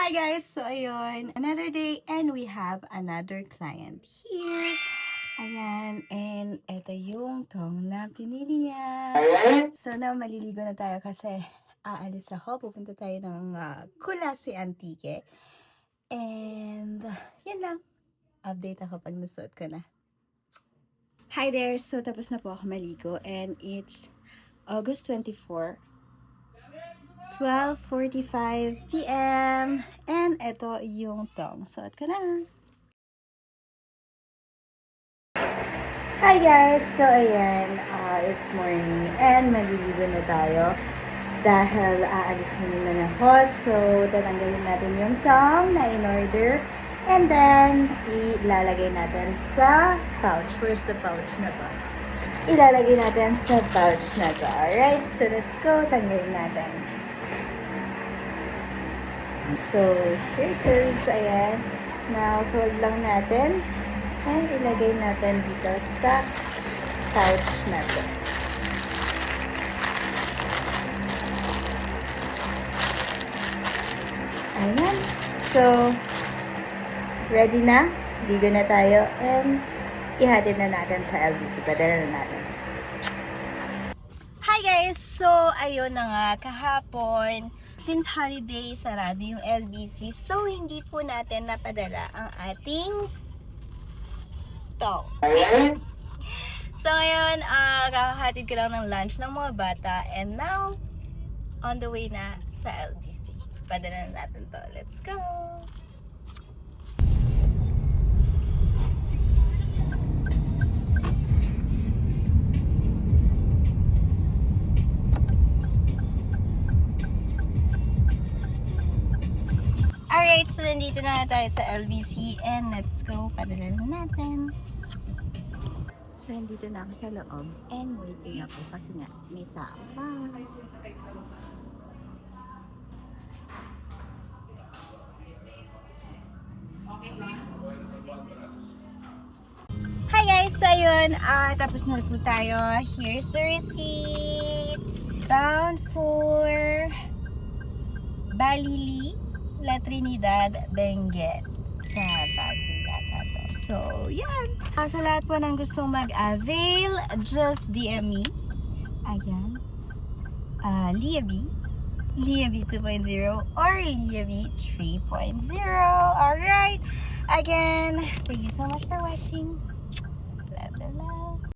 Hi guys! So ayun, another day and we have another client here. Ayan, and ito yung tong na pinili niya. So now maliligo na tayo kasi aalis ako. Pupunta tayo ng Kulasi Antique. And yun lang. Update ako pag nasuot ko na. Hi there! So tapos na po ako maligo and it's August 24. 12:45 p.m. And ito yung tong. Suot ko na. Hi guys! So ayan, it's morning and maliligo na tayo dahil aalis na naman ako. So tatanggalin natin yung tong na in-order and then ilalagay natin sa pouch. Where's the pouch na to? Ilalagay natin sa pouch na to. Alright, so let's go. Tanggalin natin. So, here it is. Ayan. Now, fold lang natin. And ilagay natin dito sa pouch natin. Ayan. So, ready na. Ligo na tayo. And ihatid na natin sa LBC. Padala na natin. Hi guys! So, ayun na nga. Kahapon, since holiday, sarado yung LBC. So, hindi po natin napadala ang ating tong. So, ngayon, kakahatid ko lang ng lunch ng mga bata. And now, on the way na sa LBC. Padala na natin to. Let's go! Alright, so nandito na tayo sa LBC and let's go, padala na natin. So nandito na ako sa loob and waiting ako kasi nga may tao pa. Hi guys! So ayun, tapos na po tayo. Here's the receipt. Bound for Balili, La Trinidad, Benguet sa Baguio yata to. So, yan. Sa lahat po ng gustong mag-avail, just DM me. Ayan. Liabi 2.0 or Liabi 3.0. Alright. Again, thank you so much for watching.